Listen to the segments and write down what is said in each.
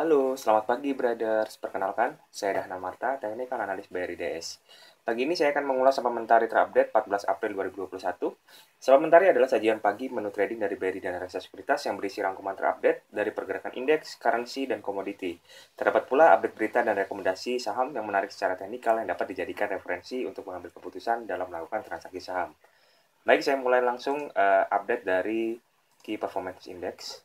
Halo, selamat pagi, brothers. Perkenalkan, saya Dahna Marta, Technical Analyst BRI DS. Pagi ini saya akan mengulas Supplementary Terupdate 14 April 2021. Supplementary adalah sajian pagi menu trading dari BRI dan Reksa Sekuritas yang berisi rangkuman terupdate dari pergerakan indeks, currency, dan komoditi. Terdapat pula update berita dan rekomendasi saham yang menarik secara teknikal yang dapat dijadikan referensi untuk mengambil keputusan dalam melakukan transaksi saham. Baik, saya mulai langsung update dari Key Performance Index.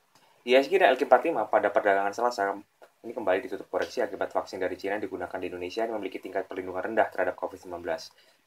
IHSG dan LQ45 pada perdagangan Selasa ini kembali ditutup koreksi akibat vaksin dari Cina yang digunakan di Indonesia yang memiliki tingkat perlindungan rendah terhadap COVID-19.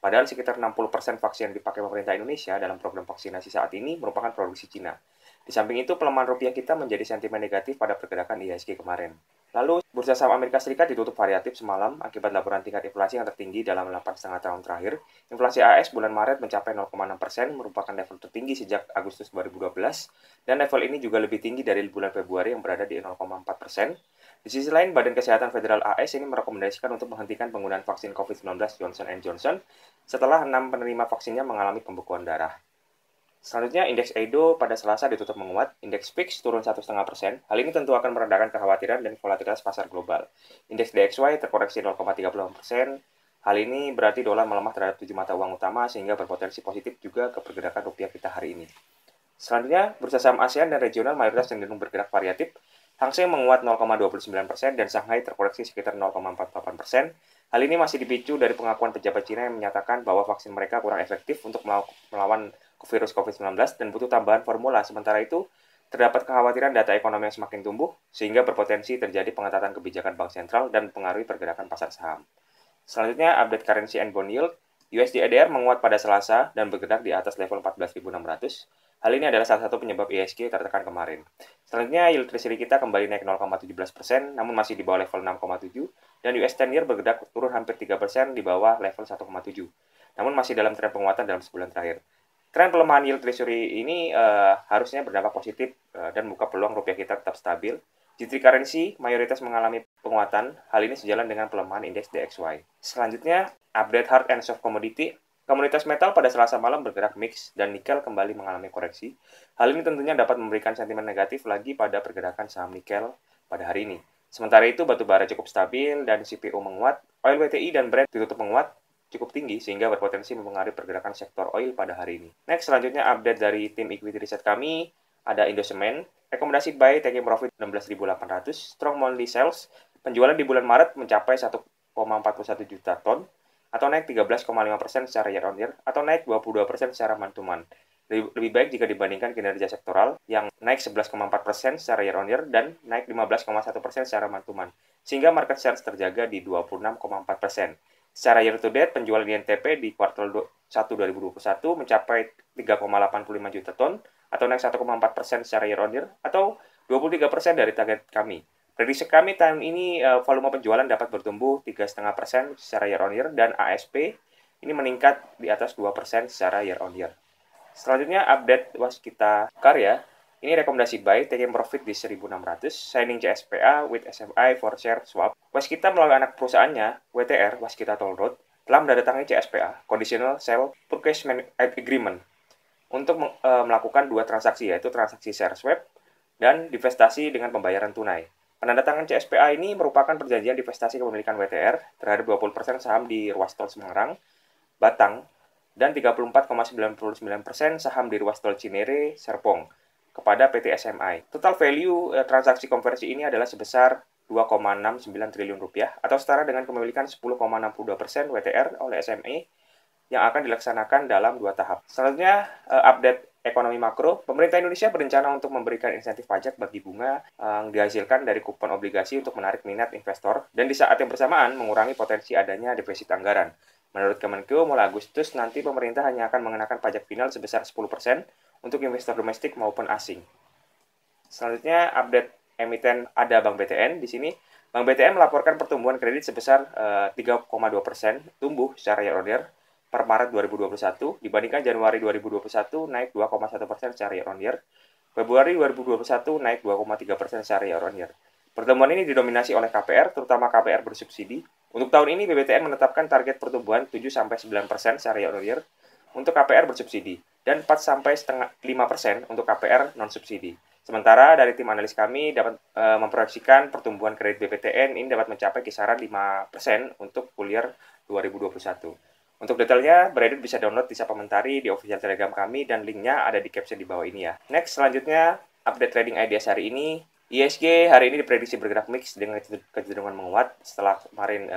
Padahal sekitar 60% vaksin yang dipakai pemerintah Indonesia dalam program vaksinasi saat ini merupakan produksi Cina. Di samping itu, pelemahan rupiah kita menjadi sentimen negatif pada pergerakan IHSG kemarin. Lalu, bursa saham Amerika Serikat ditutup variatif semalam akibat laporan tingkat inflasi yang tertinggi dalam 8,5 tahun terakhir. Inflasi AS bulan Maret mencapai 0,6%, merupakan level tertinggi sejak Agustus 2012, dan level ini juga lebih tinggi dari bulan Februari yang berada di 0,4%. Di sisi lain, Badan Kesehatan Federal AS ini merekomendasikan untuk menghentikan penggunaan vaksin COVID-19 Johnson & Johnson setelah 6 penerima vaksinnya mengalami pembekuan darah. Selanjutnya, indeks Edo pada Selasa ditutup menguat, indeks VIX turun 1,5%. Hal ini tentu akan meredakan kekhawatiran dan volatilitas pasar global. Indeks DXY terkoreksi 0,30%. Hal ini berarti dolar melemah terhadap 7 mata uang utama sehingga berpotensi positif juga ke pergerakan rupiah kita hari ini. Selanjutnya, bursa saham ASEAN dan regional mayoritas cenderung bergerak variatif. Hang Seng menguat 0,29% dan Shanghai terkoreksi sekitar 0,48%. Hal ini masih dipicu dari pengakuan pejabat Cina yang menyatakan bahwa vaksin mereka kurang efektif untuk melawan virus COVID-19 dan butuh tambahan formula. Sementara itu, terdapat kekhawatiran data ekonomi yang semakin tumbuh, sehingga berpotensi terjadi pengetatan kebijakan bank sentral dan mempengaruhi pergerakan pasar saham. Selanjutnya, update currency and bond yield. USD ADR menguat pada Selasa dan bergerak di atas level 14.600. Hal ini adalah salah satu penyebab IHSG tertekan kemarin. Selanjutnya, yield treasury kita kembali naik 0,17%, namun masih di bawah level 6,7, dan US 10-year bergerak turun hampir 3% di bawah level 1,7, namun masih dalam tren penguatan dalam sebulan terakhir. Tren pelemahan yield treasury ini harusnya berdampak positif dan membuka peluang rupiah kita tetap stabil. G3 currency mayoritas mengalami penguatan, hal ini sejalan dengan pelemahan indeks DXY. Selanjutnya, update hard and soft commodity. Komoditas metal pada Selasa malam bergerak mix dan nikel kembali mengalami koreksi. Hal ini tentunya dapat memberikan sentimen negatif lagi pada pergerakan saham nikel pada hari ini. Sementara itu, batu bara cukup stabil dan CPO menguat. Oil WTI dan Brent ditutup menguat cukup tinggi sehingga berpotensi mempengaruhi pergerakan sektor oil pada hari ini. Next, selanjutnya update dari tim equity research kami, ada Indosemen, rekomendasi buy taking profit 16.800, strong monthly sales, penjualan di bulan Maret mencapai 1,41 juta ton, atau naik 13,5% secara year on year, atau naik 22% secara month to month. Lebih baik jika dibandingkan kinerja sektoral yang naik 11,4% secara year on year dan naik 15,1% secara month to month, sehingga market share terjaga di 26,4%. Secara year to date, penjualan INTP di kuartal 1 2021 mencapai 3,85 juta ton, atau naik 1,4% secara year on year, atau 23% dari target kami. Prediksi kami tahun ini volume penjualan dapat bertumbuh 3,5% secara year on year, dan ASP ini meningkat di atas 2% secara year on year. Selanjutnya update Waskita Karya. Ini rekomendasi buy, taking profit di 1.600, signing CSPA with SMI for share swap. Waskita melalui anak perusahaannya, WTR, Waskita Toll Road, telah menandatangani CSPA, Conditional Sale Purchase Agreement, untuk melakukan dua transaksi, yaitu transaksi share swap dan divestasi dengan pembayaran tunai. Penandatangan CSPA ini merupakan perjanjian divestasi kepemilikan WTR terhadap 20% saham di Ruas Tol Semarang, Batang, dan 34,99% saham di Ruas Tol Cinere, Serpong, kepada PT SMI. Total value transaksi konversi ini adalah sebesar 2,69 triliun rupiah, atau setara dengan kepemilikan 10,62% WTR oleh SMI yang akan dilaksanakan dalam 2 tahap. Selanjutnya, update ekonomi makro. Pemerintah Indonesia berencana untuk memberikan insentif pajak bagi bunga yang dihasilkan dari kupon obligasi untuk menarik minat investor, dan di saat yang bersamaan mengurangi potensi adanya defisit anggaran. Menurut Kemenkeu, mulai Agustus nanti pemerintah hanya akan mengenakan pajak final sebesar 10% untuk investor domestik maupun asing. Selanjutnya, update emiten ada Bank BTN. Di sini, Bank BTN melaporkan pertumbuhan kredit sebesar 3,2%, tumbuh secara year on year per Maret 2021, dibandingkan Januari 2021 naik 2,1% secara year on year, Februari 2021 naik 2,3% secara year on year. Pertumbuhan ini didominasi oleh KPR, terutama KPR bersubsidi. Untuk tahun ini, BBTN menetapkan target pertumbuhan 7-9% secara year on year untuk KPR bersubsidi, dan 4-5% untuk KPR non-subsidi. Sementara dari tim analis kami dapat memproyeksikan pertumbuhan kredit BPTN ini dapat mencapai kisaran 5% untuk full year 2021. Untuk detailnya, beredar bisa download di Sapa Mentari di official Telegram kami dan linknya ada di caption di bawah ini ya. Next, selanjutnya update trading ideas hari ini. ISG hari ini diprediksi bergerak mix dengan kecenderungan menguat setelah kemarin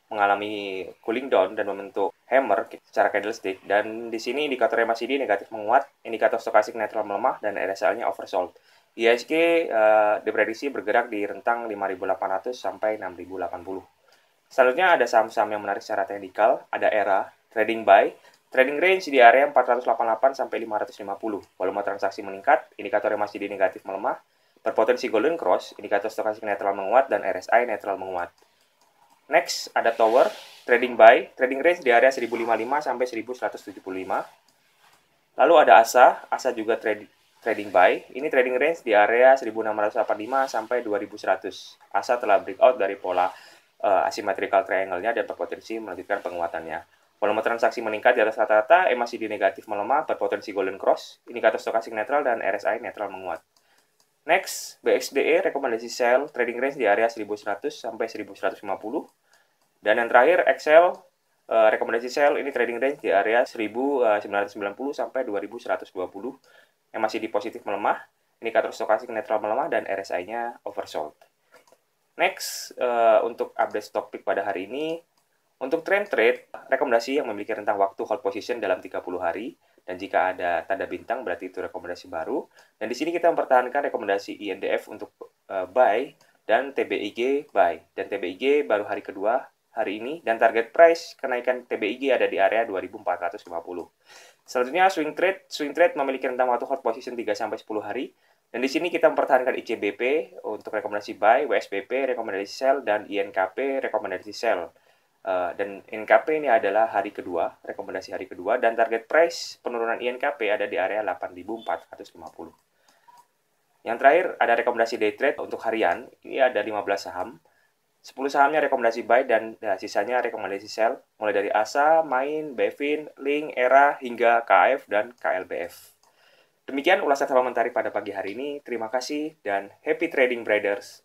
mengalami cooling down dan membentuk hammer secara candlestick, dan di sini indikator MACD negatif menguat, indikator stokastik netral melemah, dan RSI-nya oversold. IHSG diprediksi bergerak di rentang 5.800 sampai 6.080. Selanjutnya ada saham-saham yang menarik secara teknikal, ada ERA, trading buy, trading range di area 488 sampai 550. Volume transaksi meningkat, indikator MACD negatif melemah, berpotensi golden cross, indikator stokastik netral menguat, dan RSI netral menguat. Next, ada Tower, trading buy, trading range di area 1055 sampai 1175. Lalu ada ASA juga trading buy, ini trading range di area 1685 sampai 2100. ASA telah breakout dari pola asymmetrical triangle-nya dan berpotensi melanjutkan penguatannya. Volume transaksi meningkat di atas rata-rata, MACD negatif melemah, berpotensi golden cross, indikator stokastik netral, dan RSI netral menguat. Next, BXDE rekomendasi sell, trading range di area 1100 sampai 1150. Dan yang terakhir, Excel rekomendasi sell, ini trading range di area 1990 sampai 2120. Yang masih di positif melemah, indikator stokastik netral melemah, dan RSI-nya oversold. Next, untuk update stock pick pada hari ini, untuk trend trade, rekomendasi yang memiliki rentang waktu hold position dalam 30 hari, dan jika ada tanda bintang berarti itu rekomendasi baru. Dan di sini kita mempertahankan rekomendasi INDF untuk buy dan TBIG buy. Dan TBIG baru hari kedua hari ini, dan target price kenaikan TBIG ada di area 2450. Selanjutnya swing trade memiliki rentang waktu hold position 3-10 hari. Dan di sini kita mempertahankan ICBP untuk rekomendasi buy, WSBP rekomendasi sell, dan INKP rekomendasi sell. Dan INKP ini adalah hari kedua, rekomendasi hari kedua, dan target price penurunan INKP ada di area 8.450. Yang terakhir ada rekomendasi day trade untuk harian, ini ada 15 saham. 10 sahamnya rekomendasi buy dan sisanya rekomendasi sell, mulai dari ASA, Main, Bevin, Link, ERA, hingga KAF dan KLBF. Demikian ulasan Sapa Mentari pada pagi hari ini. Terima kasih dan happy trading traders.